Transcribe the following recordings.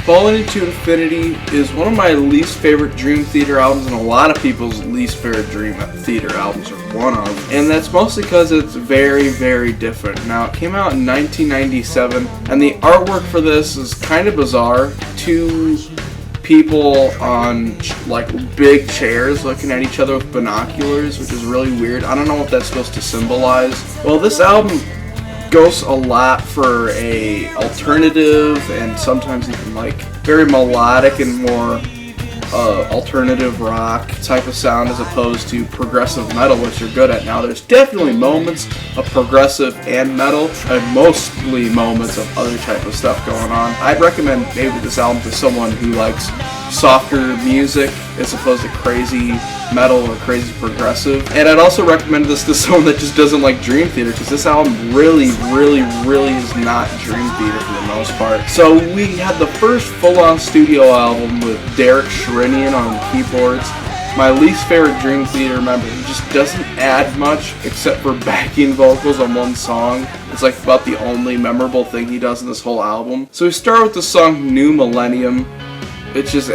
Falling into Infinity is one of my least favorite Dream Theater albums, and a lot of people's least favorite Dream Theater albums are one of. And that's mostly because it's very, very different. Now, it came out in 1997, and the artwork for this is kind of bizarre. Two people on like big chairs looking at each other with binoculars, which is really weird. I don't know what that's supposed to symbolize. Well, this album goes a lot for a alternative and sometimes even like very melodic and more alternative rock type of sound as opposed to progressive metal, which you're good at. Now, there's definitely moments of progressive and metal and mostly moments of other type of stuff going on. I'd recommend maybe this album to someone who likes softer music as opposed to crazy metal or crazy progressive. And I'd also recommend this to someone that just doesn't like Dream Theater, because this album really is not Dream Theater for the most part. So we had the first full-on studio album with Derek Sherinian on keyboards. My least favorite Dream Theater member. He just doesn't add much except for backing vocals on one song. It's like about the only memorable thing he does in this whole album. So we start with the song New Millennium. It's just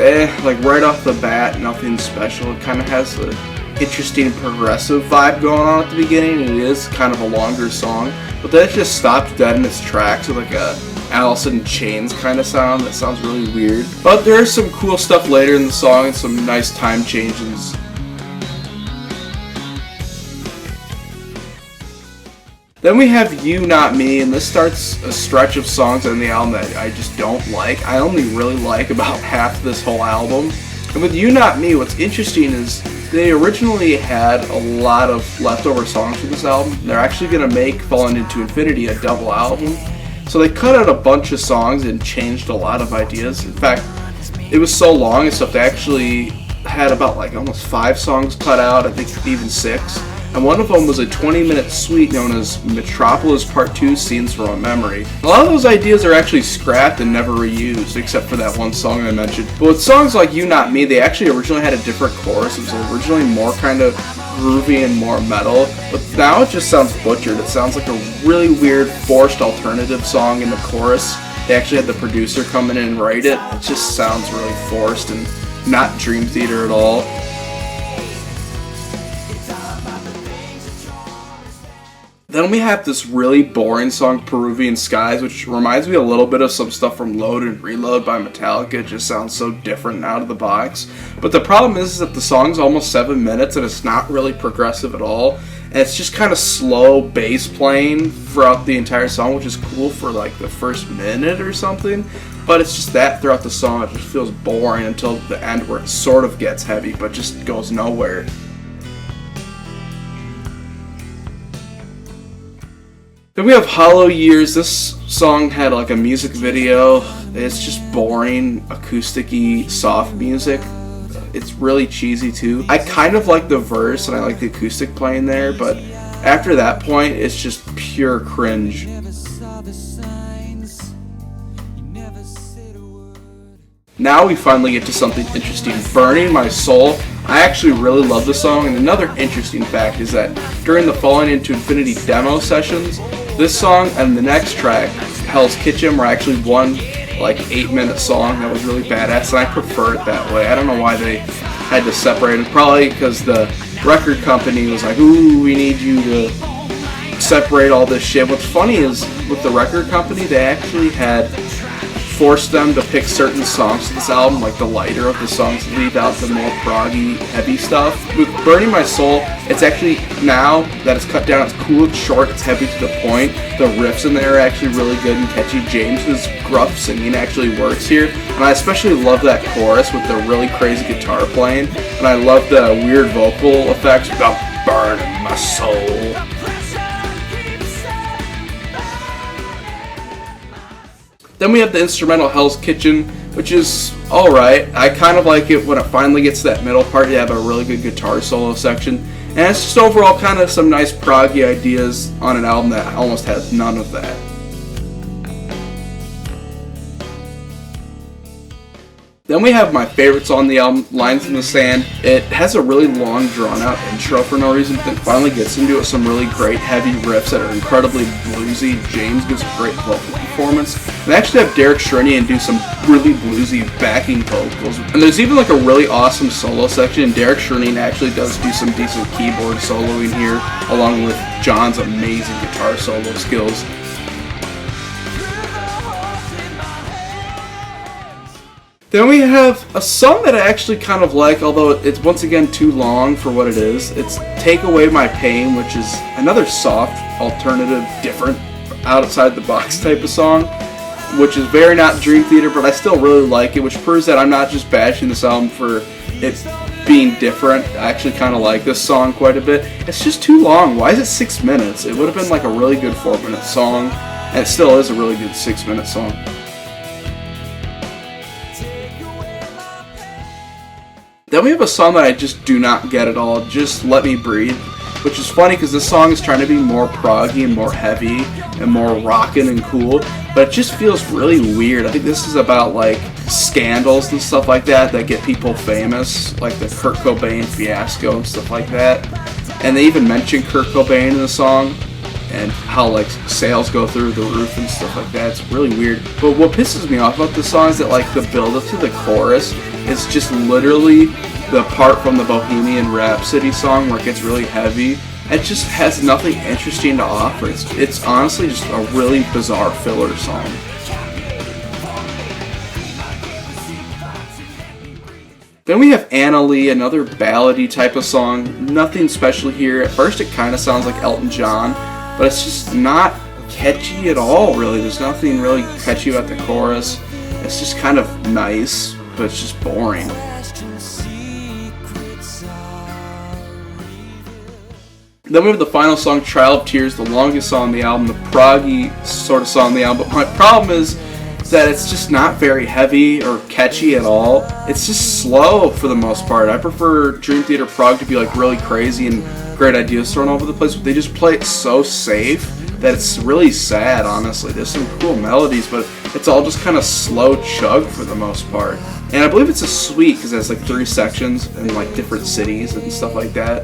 like right off the bat, nothing special. It kind of has an interesting progressive vibe going on at the beginning. It is kind of a longer song, but then it just stops dead in its tracks with like a Alice in Chains kind of sound that sounds really weird. But there is some cool stuff later in the song and some nice time changes. Then we have You Not Me, and this starts a stretch of songs on the album that I just don't like. I only really like about half of this whole album. And with You Not Me, what's interesting is they originally had a lot of leftover songs for this album. They're actually going to make Falling Into Infinity a double album. So they cut out a bunch of songs and changed a lot of ideas. In fact, it was so long and stuff, they actually had about like almost 5 songs cut out, I think even 6. And one of them was a 20-minute suite known as Metropolis Part 2 Scenes from a Memory. A lot of those ideas are actually scrapped and never reused, except for that one song I mentioned. But with songs like You Not Me, they actually originally had a different chorus. It was originally more kind of groovy and more metal, but now it just sounds butchered. It sounds like a really weird, forced alternative song in the chorus. They actually had the producer come in and write it. It just sounds really forced and not Dream Theater at all. Then we have this really boring song, Peruvian Skies, which reminds me a little bit of some stuff from Load and Reload by Metallica. It just sounds so different out of the box. But the problem is that the song's almost 7 minutes and it's not really progressive at all. And it's just kind of slow bass playing throughout the entire song, which is cool for like the first minute or something. But it's just that throughout the song, it just feels boring until the end where it sort of gets heavy, but just goes nowhere. Then we have Hollow Years. This song had like a music video. It's just boring, acoustic-y, soft music. It's really cheesy too. I kind of like the verse and I like the acoustic playing there, but after that point, it's just pure cringe. Now we finally get to something interesting. Burning My Soul. I actually really love the song, and another interesting fact is that during the Falling Into Infinity demo sessions, this song and the next track, Hell's Kitchen, were actually one like 8-minute song that was really badass, and I prefer it that way. I don't know why they had to separate it. Probably because the record company was like, ooh, we need you to separate all this shit. What's funny is with the record company, they actually had forced them to pick certain songs to this album, like the lighter of the songs, to leave out the more proggy, heavy stuff. With Burning My Soul, it's actually, now that it's cut down, it's cool, it's short, it's heavy to the point. The riffs in there are actually really good and catchy. James's gruff singing actually works here, and I especially love that chorus with the really crazy guitar playing, and I love the weird vocal effects about burning my soul. Then we have the instrumental Hell's Kitchen, which is alright. I kind of like it when it finally gets to that middle part. You have a really good guitar solo section. And it's just overall kind of some nice proggy ideas on an album that almost has none of that. Then we have my favorites on the album, Lines in the Sand. It has a really long, drawn-out intro for no reason, then finally gets into it with some really great heavy riffs that are incredibly bluesy. James gives a great vocal performance. And they actually have Derek Sherinian do some really bluesy backing vocals. And there's even like a really awesome solo section, and Derek Sherinian actually does do some decent keyboard soloing here, along with John's amazing guitar solo skills. Then we have a song that I actually kind of like, although it's once again too long for what it is. It's Take Away My Pain, which is another soft, alternative, different, outside the box type of song, which is very not Dream Theater, but I still really like it, which proves that I'm not just bashing this album for it being different. I actually kind of like this song quite a bit. It's just too long. Why is it 6 minutes? It would have been like a really good 4-minute song, and it still is a really good 6-minute song. Then we have a song that I just do not get at all, Just Let Me Breathe, which is funny because this song is trying to be more proggy and more heavy and more rockin' and cool, but it just feels really weird. I think this is about like scandals and stuff like that get people famous, like the Kurt Cobain fiasco and stuff like that. And they even mention Kurt Cobain in the song and how like sales go through the roof and stuff like that. It's really weird. But what pisses me off about this song is that like the build up to the chorus is just literally the part from the Bohemian Rhapsody song where it gets really heavy. It just has nothing interesting to offer. It's honestly just a really bizarre filler song. Then we have Anna Lee, another ballady type of song. Nothing special here. At first it kind of sounds like Elton John, but it's just not catchy at all, really. There's nothing really catchy about the chorus. It's just kind of nice, but it's just boring. Then we have the final song, Trial of Tears, the longest song on the album, the proggy sort of song on the album. But my problem is that it's just not very heavy or catchy at all. It's just slow for the most part. I prefer Dream Theater prog to be like really crazy and great ideas thrown over the place, but they just play it so safe that it's really sad, honestly. There's some cool melodies, but it's all just kind of slow chug for the most part. And I believe it's a suite because it has like 3 sections and like different cities and stuff like that.